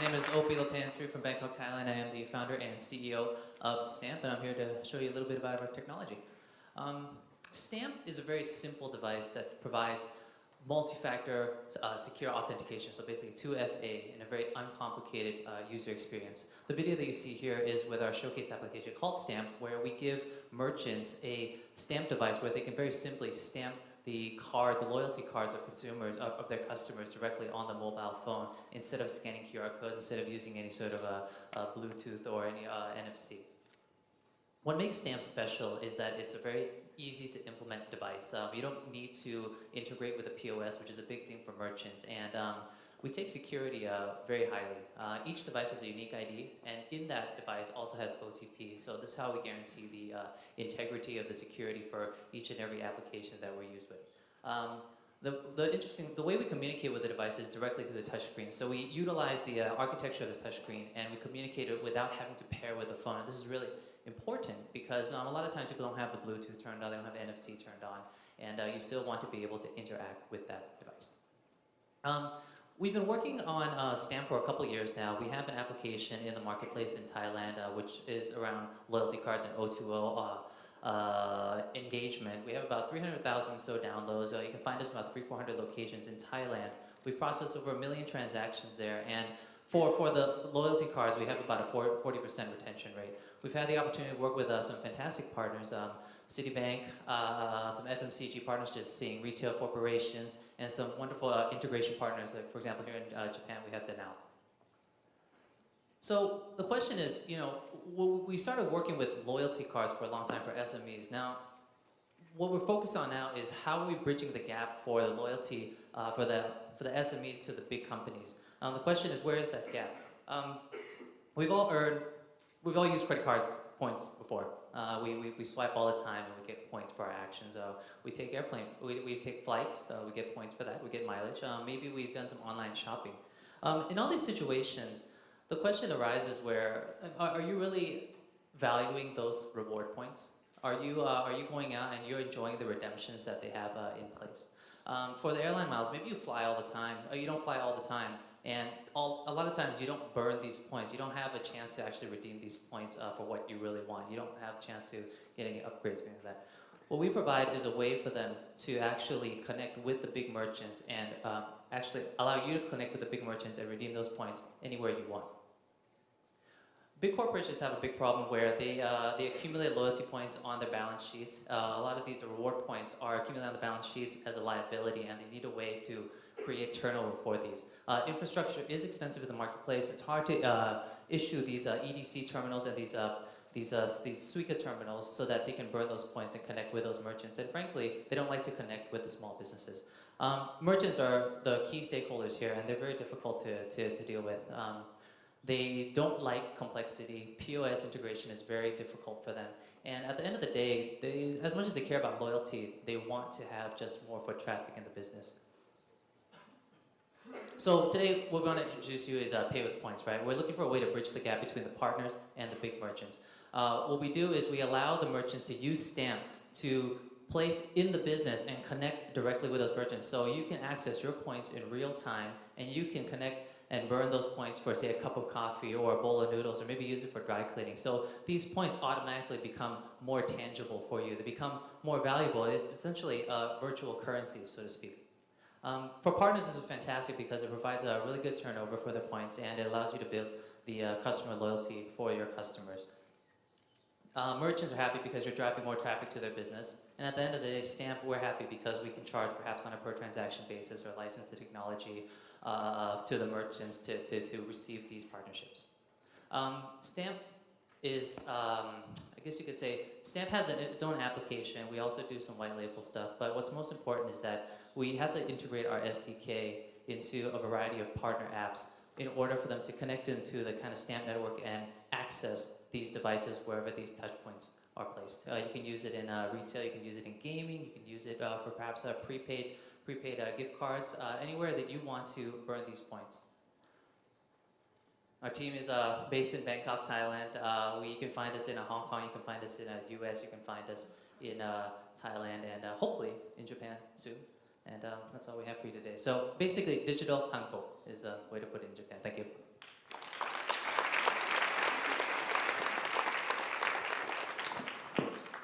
name is Opie Lopansri from Bangkok, Thailand. I am the founder and CEO of Stamp, and I'm here to show you a little bit about our technology. Stamp is a very simple device that provides multi-factor secure authentication, so basically 2FA in a very uncomplicated user experience. The video that you see here is with our showcase application called Stamp, where we give merchants a stamp device where they can very simply stamp the loyalty cards of consumers, of their customers directly on the mobile phone instead of scanning QR codes, instead of using any sort of a Bluetooth or any NFC. What makes Stamp special is that it's a very easy to implement device. You don't need to integrate with a POS, which is a big thing for merchants, and we take security very highly. Each device has a unique ID, and in that device also has OTP, so this is how we guarantee the integrity of the security for each and every application that we're used with. The way we communicate with the device is directly through the touchscreen. So we utilize the architecture of the touchscreen, and we communicate it without having to pair with the phone. And this is really important because a lot of times people don't have the Bluetooth turned on, they don't have NFC turned on, and you still want to be able to interact with that device. We've been working on Stamp for a couple years now. We have an application in the marketplace in Thailand, which is around loyalty cards and O2O engagement. We have about 300,000 or so downloads. You can find us in about 300-400 locations in Thailand. We've processed over 1 million transactions there, and for the loyalty cards, we have about a 40% retention rate. We've had the opportunity to work with some fantastic partners, Citibank, some FMCG partners just seeing retail corporations, and some wonderful integration partners. Like, for example, here in Japan, we have Danao. So the question is, we started working with loyalty cards for a long time for SMEs. Now, what we're focused on now is how are we bridging the gap for the loyalty for the SMEs to the big companies. The question is, where is that gap? We've all used credit card points before. We swipe all the time and we get points for our actions. We take we take flights, we get points for that, we get mileage. Maybe we've done some online shopping. In all these situations, the question arises where, are you really valuing those reward points? Are you going out and you're enjoying the redemptions that they have in place? For the airline miles, maybe you fly all the time, or you don't fly all the time, and a lot of times you don't burn these points. You don't have a chance to actually redeem these points for what you really want. You don't have a chance to get any upgrades, things like that. What we provide is a way for them to actually connect with the big merchants and actually allow you to connect with the big merchants and redeem those points anywhere you want. Big corporations have a big problem where they accumulate loyalty points on their balance sheets. A lot of these reward points are accumulated on the balance sheets as a liability, and they need a way to create turnover for these. Infrastructure is expensive in the marketplace. It's hard to issue these EDC terminals and these Suica terminals so that they can burn those points and connect with those merchants. And frankly, they don't like to connect with the small businesses. Merchants are the key stakeholders here, and they're very difficult to deal with. They don't like complexity. POS integration is very difficult for them. And at the end of the day, as much as they care about loyalty, they want to have just more foot traffic in the business. So today, what we're going to introduce you is pay with points, right? We're looking for a way to bridge the gap between the partners and the big merchants. What we do is we allow the merchants to use Stamp to place in the business and connect directly with those merchants. So you can access your points in real time, and you can connect and burn those points for, say, a cup of coffee or a bowl of noodles, or maybe use it for dry cleaning. So these points automatically become more tangible for you. They become more valuable. It's essentially virtual currency, so to speak. For partners, this is fantastic because it provides a really good turnover for the points, and it allows you to build the customer loyalty for your customers. Merchants are happy because you're driving more traffic to their business. And at the end of the day, Stamp, we're happy because we can charge perhaps on a per transaction basis or license the technology to the merchants to receive these partnerships. Stamp is, I guess you could say, Stamp has its own application. We also do some white label stuff, but what's most important is that we have to integrate our SDK into a variety of partner apps in order for them to connect into the kind of Stamp network and access these devices wherever these touch points are placed. You can use it in retail, you can use it in gaming, you can use it for perhaps prepaid gift cards, anywhere that you want to burn these points. Our team is based in Bangkok, Thailand. You can find us in Hong Kong, you can find us in the US, you can find us in Thailand, and hopefully in Japan soon. And that's all we have for you today. So basically, digital Hanko is a way to put it in Japan. Thank you.